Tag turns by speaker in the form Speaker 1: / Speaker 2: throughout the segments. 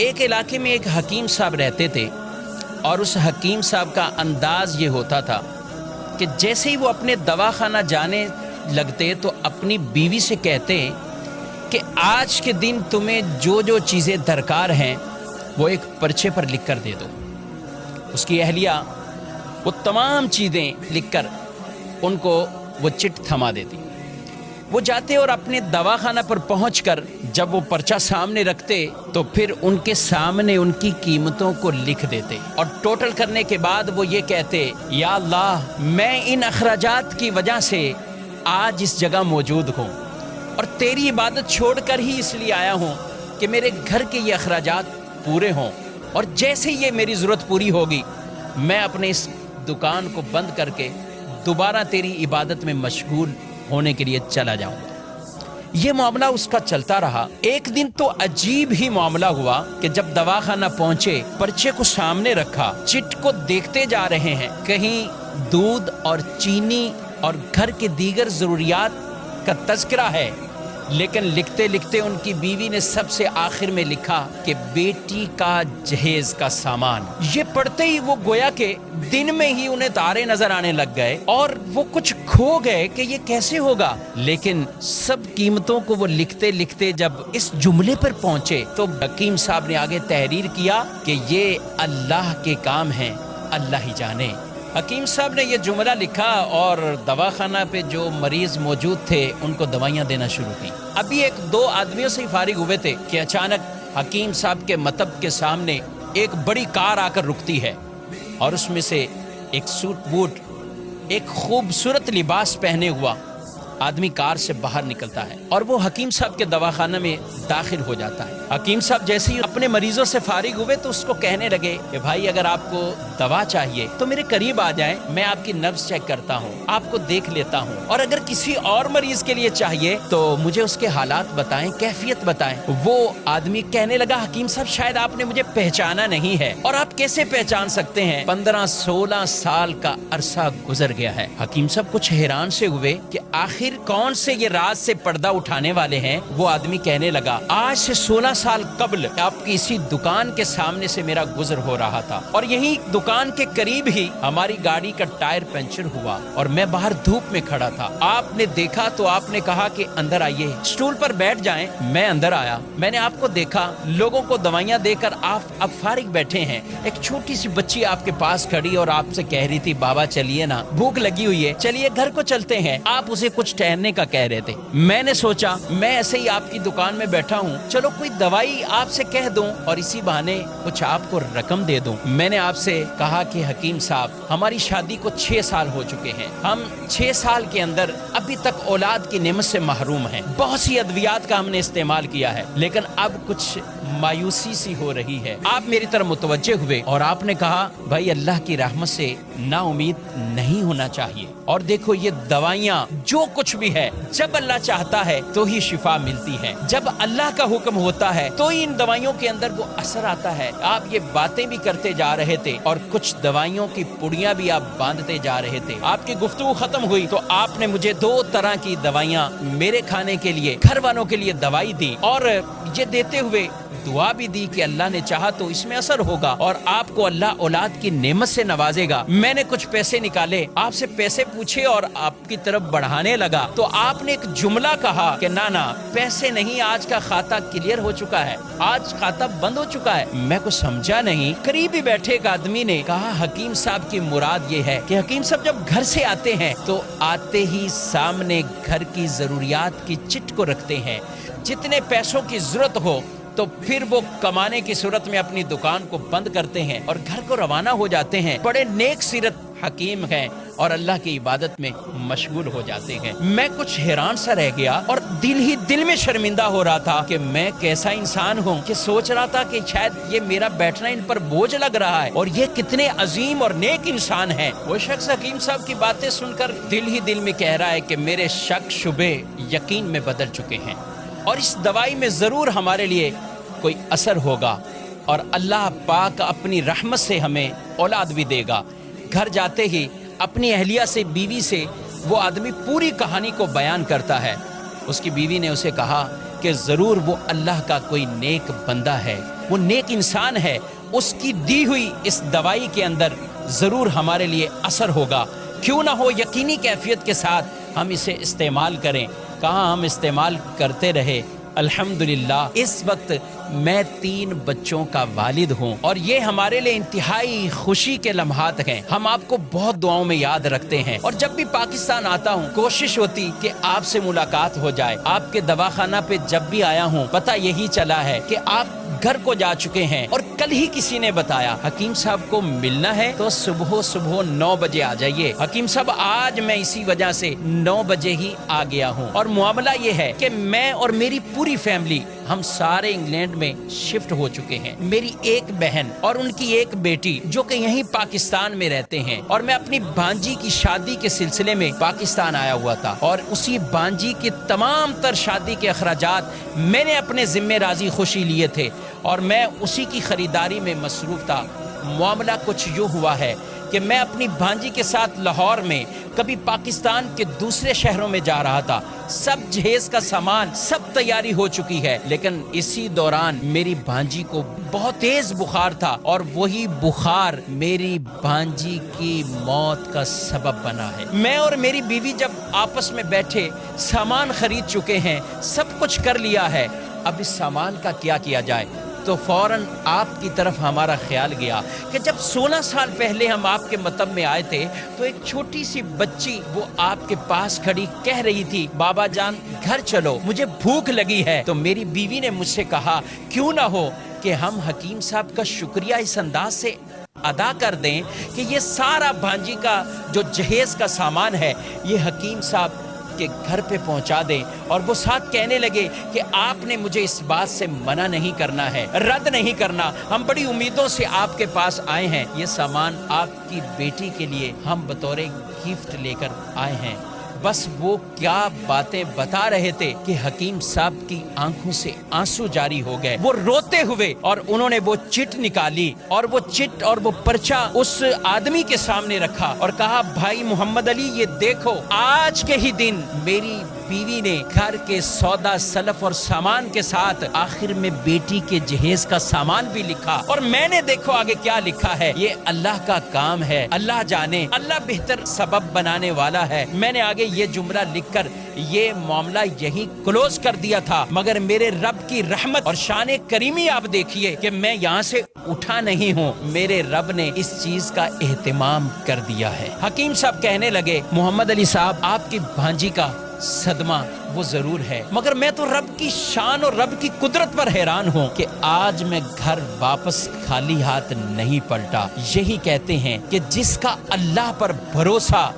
Speaker 1: ایک علاقے میں ایک حکیم صاحب رہتے تھے اور اس حکیم صاحب کا انداز یہ ہوتا تھا کہ جیسے ہی وہ اپنے دواخانہ جانے لگتے تو اپنی بیوی سے کہتے کہ آج کے دن تمہیں جو جو چیزیں درکار ہیں وہ ایک پرچے پر لکھ کر دے دو۔ اس کی اہلیہ وہ تمام چیزیں لکھ کر ان کو وہ چٹ تھما دیتی۔ وہ جاتے اور اپنے دواخانہ پر پہنچ کر جب وہ پرچہ سامنے رکھتے تو پھر ان کے سامنے ان کی قیمتوں کو لکھ دیتے اور ٹوٹل کرنے کے بعد وہ یہ کہتے، یا اللہ میں ان اخراجات کی وجہ سے آج اس جگہ موجود ہوں اور تیری عبادت چھوڑ کر ہی اس لیے آیا ہوں کہ میرے گھر کے یہ اخراجات پورے ہوں، اور جیسے یہ میری ضرورت پوری ہوگی میں اپنے اس دکان کو بند کر کے دوبارہ تیری عبادت میں مشغول ہونے کے لیے چلا جاؤں گا۔ یہ معاملہ اس کا چلتا رہا۔ ایک دن تو عجیب ہی معاملہ ہوا کہ جب دواخانہ پہنچے، پرچے کو سامنے رکھا، چٹ کو دیکھتے جا رہے ہیں، کہیں دودھ اور چینی اور گھر کے دیگر ضروریات کا تذکرہ ہے، لیکن لکھتے لکھتے ان کی بیوی نے سب سے آخر میں لکھا کہ بیٹی کا جہیز کا سامان۔ یہ پڑھتے ہی وہ گویا کہ دن میں ہی انہیں تارے نظر آنے لگ گئے اور وہ کچھ کھو گئے کہ یہ کیسے ہوگا، لیکن سب قیمتوں کو وہ لکھتے لکھتے جب اس جملے پر پہنچے تو حکیم صاحب نے آگے تحریر کیا کہ یہ اللہ کے کام ہیں، اللہ ہی جانے۔ حکیم صاحب نے یہ جملہ لکھا اور دواخانہ پہ جو مریض موجود تھے ان کو دوائیاں دینا شروع کی۔ ابھی ایک دو آدمیوں سے ہی فارغ ہوئے تھے کہ اچانک حکیم صاحب کے مطب کے سامنے ایک بڑی کار آ کر رکتی ہے اور اس میں سے ایک سوٹ بوٹ، ایک خوبصورت لباس پہنے ہوا آدمی کار سے باہر نکلتا ہے اور وہ حکیم صاحب کے دواخانہ میں داخل ہو جاتا ہے۔ حکیم صاحب جیسے ہی اپنے مریضوں سے فارغ ہوئے تو اس کو کہنے لگے کہ بھائی اگر آپ کو دوا چاہیے تو میرے قریب آ جائیں، میں آپ کی نبض چیک کرتا ہوں، آپ کو دیکھ لیتا ہوں، اور اگر کسی اور مریض کے لیے چاہیے تو مجھے اس کے حالات بتائیں، کیفیت بتائیں۔ وہ آدمی کہنے لگا، حکیم صاحب شاید آپ نے مجھے پہچانا نہیں ہے، اور آپ کیسے پہچان سکتے ہیں؟ 15-16 سال کا عرصہ گزر گیا ہے۔ حکیم صاحب کچھ حیران سے ہوئے کہ آخر کون سے یہ راز سے پردہ اٹھانے والے ہیں۔ وہ آدمی کہنے لگا، آج سے 16 سال قبل آپ کی اسی دکان کے سامنے سے میرا گزر ہو رہا تھا اور یہی دکان کے قریب ہی ہماری گاڑی کا ٹائر پنچر ہوا اور میں باہر دھوپ میں کھڑا تھا، آپ نے دیکھا تو آپ نے کہا کہ اندر آئیے، اسٹول پر بیٹھ جائیں۔ میں اندر آیا، میں نے آپ کو دیکھا، لوگوں کو دوائیاں دے کر آپ اب فارغ بیٹھے ہیں، ایک چھوٹی سی بچی آپ کے پاس کھڑی اور آپ سے کہہ رہی تھی بابا چلیے نا، بھوک لگی ہوئی ہے، چلیے گھر کو چلتے ہیں۔ آپ اسے کچھ ٹہلنے کا کہہ رہے تھے۔ میں نے سوچا میں ایسے ہی آپ کی دکان میں بیٹھا ہوں، چلو کوئی دوائی آپ سے کہہ دوں اور اسی بہانے کچھ آپ کو رقم دے دوں۔ میں نے آپ سے کہا کہ حکیم صاحب ہماری شادی کو 6 سال ہو چکے ہیں، ہم 6 سال کے اندر ابھی تک اولاد کی نعمت سے محروم ہیں، بہت سی ادویات کا ہم نے استعمال کیا ہے، لیکن اب کچھ مایوسی سی ہو رہی ہے۔ آپ میری طرف متوجہ ہوئے اور آپ نے کہا بھائی اللہ کی رحمت سے نا امید نہیں ہونا چاہیے، اور دیکھو یہ دوائیاں جو کچھ بھی ہے جب اللہ چاہتا ہے تو ہی شفا ملتی ہے، جب اللہ کا حکم ہوتا ہے تو ہی ان دوائیوں کے اندر وہ اثر آتا ہے۔ آپ یہ باتیں بھی کرتے جا رہے تھے اور کچھ دوائیوں کی پڑیاں بھی آپ باندھتے جا رہے تھے۔ آپ کی گفتگو ختم ہوئی تو آپ نے مجھے 2 طرح کی دوائیاں میرے کھانے کے لیے، گھر والوں کے لیے دوائی دی، اور یہ دیتے ہوئے دعا بھی دی کہ اللہ نے چاہا تو اس میں اثر ہوگا اور آپ کو اللہ اولاد کی نعمت سے نوازے گا۔ میں نے کچھ پیسے نکالے، آپ سے پیسے پوچھے اور آپ کی طرف بڑھانے لگا تو آپ نے ایک جملہ کہا کہ نا پیسے نہیں، آج کا کھاتا کلیئر ہو چکا ہے، آج کھاتا بند ہو چکا ہے۔ میں کچھ سمجھا نہیں۔ قریب ہی بیٹھے ایک آدمی نے کہا حکیم صاحب کی مراد یہ ہے کہ حکیم صاحب جب گھر سے آتے ہیں تو آتے ہی سامنے گھر کی ضروریات کی چٹ کو رکھتے ہیں، جتنے پیسوں کی ضرورت ہو تو پھر وہ کمانے کی صورت میں اپنی دکان کو بند کرتے ہیں اور گھر کو روانہ ہو جاتے ہیں۔ بڑے نیک سیرت حکیم ہیں اور اللہ کی عبادت میں مشغول ہو جاتے ہیں۔ میں کچھ حیران سا رہ گیا اور دل ہی دل میں شرمندہ ہو رہا تھا کہ میں کیسا انسان ہوں کہ سوچ رہا تھا کہ شاید یہ میرا بیٹھنا ان پر بوجھ لگ رہا ہے اور یہ کتنے عظیم اور نیک انسان ہیں۔ وہ شخص حکیم صاحب کی باتیں سن کر دل ہی دل میں کہہ رہا ہے کہ میرے شک شبے یقین میں بدل چکے ہیں اور اس دوائی میں ضرور ہمارے لیے کوئی اثر ہوگا اور اللہ پاک اپنی رحمت سے ہمیں اولاد بھی دے گا۔ گھر جاتے ہی اپنی اہلیہ سے، بیوی سے وہ آدمی پوری کہانی کو بیان کرتا ہے۔ اس کی بیوی نے اسے کہا کہ ضرور وہ اللہ کا کوئی نیک بندہ ہے وہ نیک انسان ہے، اس کی دی ہوئی اس دوائی کے اندر ضرور ہمارے لیے اثر ہوگا، کیوں نہ ہو یقینی کیفیت کے ساتھ ہم اسے استعمال کریں۔ کہاں ہم استعمال کرتے رہے۔ الحمدللہ اس وقت میں 3 بچوں کا والد ہوں اور یہ ہمارے لیے انتہائی خوشی کے لمحات ہیں۔ ہم آپ کو بہت دعاؤں میں یاد رکھتے ہیں اور جب بھی پاکستان آتا ہوں کوشش ہوتی کہ آپ سے ملاقات ہو جائے۔ آپ کے دواخانہ پہ جب بھی آیا ہوں پتہ یہی چلا ہے کہ آپ گھر کو جا چکے ہیں، اور کل ہی کسی نے بتایا حکیم صاحب کو ملنا ہے تو صبح 9 بجے آ جائیے۔ حکیم صاحب آج میں اسی وجہ سے 9 بجے ہی آ گیا ہوں، اور معاملہ یہ ہے کہ میں اور میری پوری فیملی ہم سارے انگلینڈ میں شفٹ ہو چکے ہیں۔ میری ایک بہن اور ان کی ایک بیٹی جو کہ یہیں پاکستان میں رہتے ہیں، اور میں اپنی بھانجی کی شادی کے سلسلے میں پاکستان آیا ہوا تھا، اور اسی بھانجی کے تمام تر شادی کے اخراجات میں نے اپنے ذمہ راضی خوشی لیے تھے، اور میں اسی کی خریداری میں مصروف تھا۔ معاملہ کچھ یوں ہوا ہے کہ میں اپنی بھانجی کے ساتھ لاہور میں کبھی پاکستان کے دوسرے شہروں میں جا رہا تھا، سب جہیز کا سامان سب تیاری ہو چکی ہے، لیکن اسی دوران میری بھانجی کو بہت تیز بخار تھا، اور وہی بخار میری بھانجی کی موت کا سبب بنا ہے۔ میں اور میری بیوی جب آپس میں بیٹھے سامان خرید چکے ہیں، سب کچھ کر لیا ہے، اب اس سامان کا کیا جائے، تو فوراً آپ کی طرف ہمارا خیال گیا کہ جب 16 سال پہلے ہم آپ کے مطب میں آئے تھے تو ایک چھوٹی سی بچی وہ آپ کے پاس کھڑی کہہ رہی تھی بابا جان گھر چلو مجھے بھوک لگی ہے، تو میری بیوی نے مجھ سے کہا کیوں نہ ہو کہ ہم حکیم صاحب کا شکریہ اس انداز سے ادا کر دیں کہ یہ سارا بھانجی کا جو جہیز کا سامان ہے یہ حکیم صاحب کے گھر پہ پہنچا دیں، اور وہ ساتھ کہنے لگے کہ آپ نے مجھے اس بات سے منع نہیں کرنا ہے، رد نہیں کرنا، ہم بڑی امیدوں سے آپ کے پاس آئے ہیں، یہ سامان آپ کی بیٹی کے لیے ہم بطور گفٹ لے کر آئے ہیں۔ بس وہ کیا باتیں بتا رہے تھے کہ حکیم صاحب کی آنکھوں سے آنسو جاری ہو گئے، وہ روتے ہوئے، اور انہوں نے وہ چٹ نکالی اور وہ چٹ اور وہ پرچہ اس آدمی کے سامنے رکھا اور کہا بھائی محمد علی یہ دیکھو آج کے ہی دن میری بیوی نے گھر کے سودا سلف اور سامان کے ساتھ آخر میں بیٹی کے جہیز کا سامان بھی لکھا، اور میں نے دیکھو آگے کیا لکھا ہے، یہ اللہ کا کام ہے، اللہ جانے، اللہ بہتر سبب بنانے والا ہے۔ میں نے آگے یہ جملہ لکھ کر یہ معاملہ یہی کلوز کر دیا تھا، مگر میرے رب کی رحمت اور شان کریمی آپ دیکھیے کہ میں یہاں سے اٹھا نہیں ہوں، میرے رب نے اس چیز کا اہتمام کر دیا ہے۔ حکیم صاحب کہنے لگے محمد علی صاحب آپ کی بھانجی کا صدمہ وہ ضرور ہے، مگر میں تو رب کی شان اور رب کی قدرت پر حیران ہوں کہ آج میں گھر واپس خالی ہاتھ نہیں پلٹا۔ یہی کہتے ہیں کہ جس کا اللہ پر بھروسہ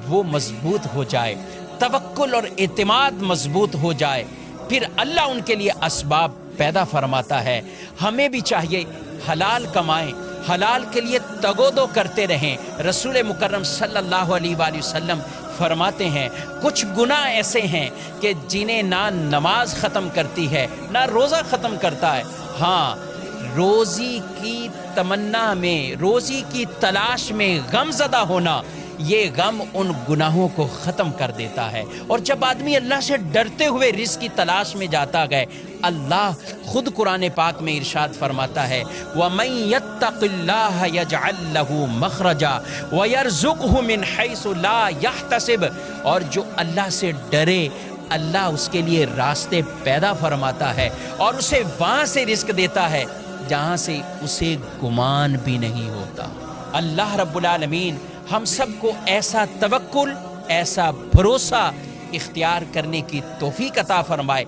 Speaker 1: وہ مضبوط ہو جائے، توکل اور اعتماد مضبوط ہو جائے، پھر اللہ ان کے لیے اسباب پیدا فرماتا ہے۔ ہمیں بھی چاہیے حلال کمائیں، حلال کے لیے تگودو کرتے رہیں۔ رسول مکرم صلی اللہ علیہ وآلہ وسلم فرماتے ہیں کچھ گناہ ایسے ہیں کہ جنہیں نہ نماز ختم کرتی ہے نہ روزہ ختم کرتا ہے، ہاں روزی کی تمنا میں، روزی کی تلاش میں غم زدہ ہونا، یہ غم ان گناہوں کو ختم کر دیتا ہے۔ اور جب آدمی اللہ سے ڈرتے ہوئے رزق کی تلاش میں جاتا گئے، اللہ خود قرآن پاک میں ارشاد فرماتا ہے وَمَن يَتَّقِ اللَّهَ يَجْعَل لَّهُ مَخْرَجًا وَيَرْزُقْهُ مِنْ حَيْثُ لَا يَحْتَسِبُ، اور جو اللہ سے ڈرے اللہ اس کے لیے راستے پیدا فرماتا ہے اور اسے وہاں سے رزق دیتا ہے جہاں سے اسے گمان بھی نہیں ہوتا۔ اللہ رب العالمین ہم سب کو ایسا توکل، ایسا بھروسہ اختیار کرنے کی توفیق عطا فرمائے۔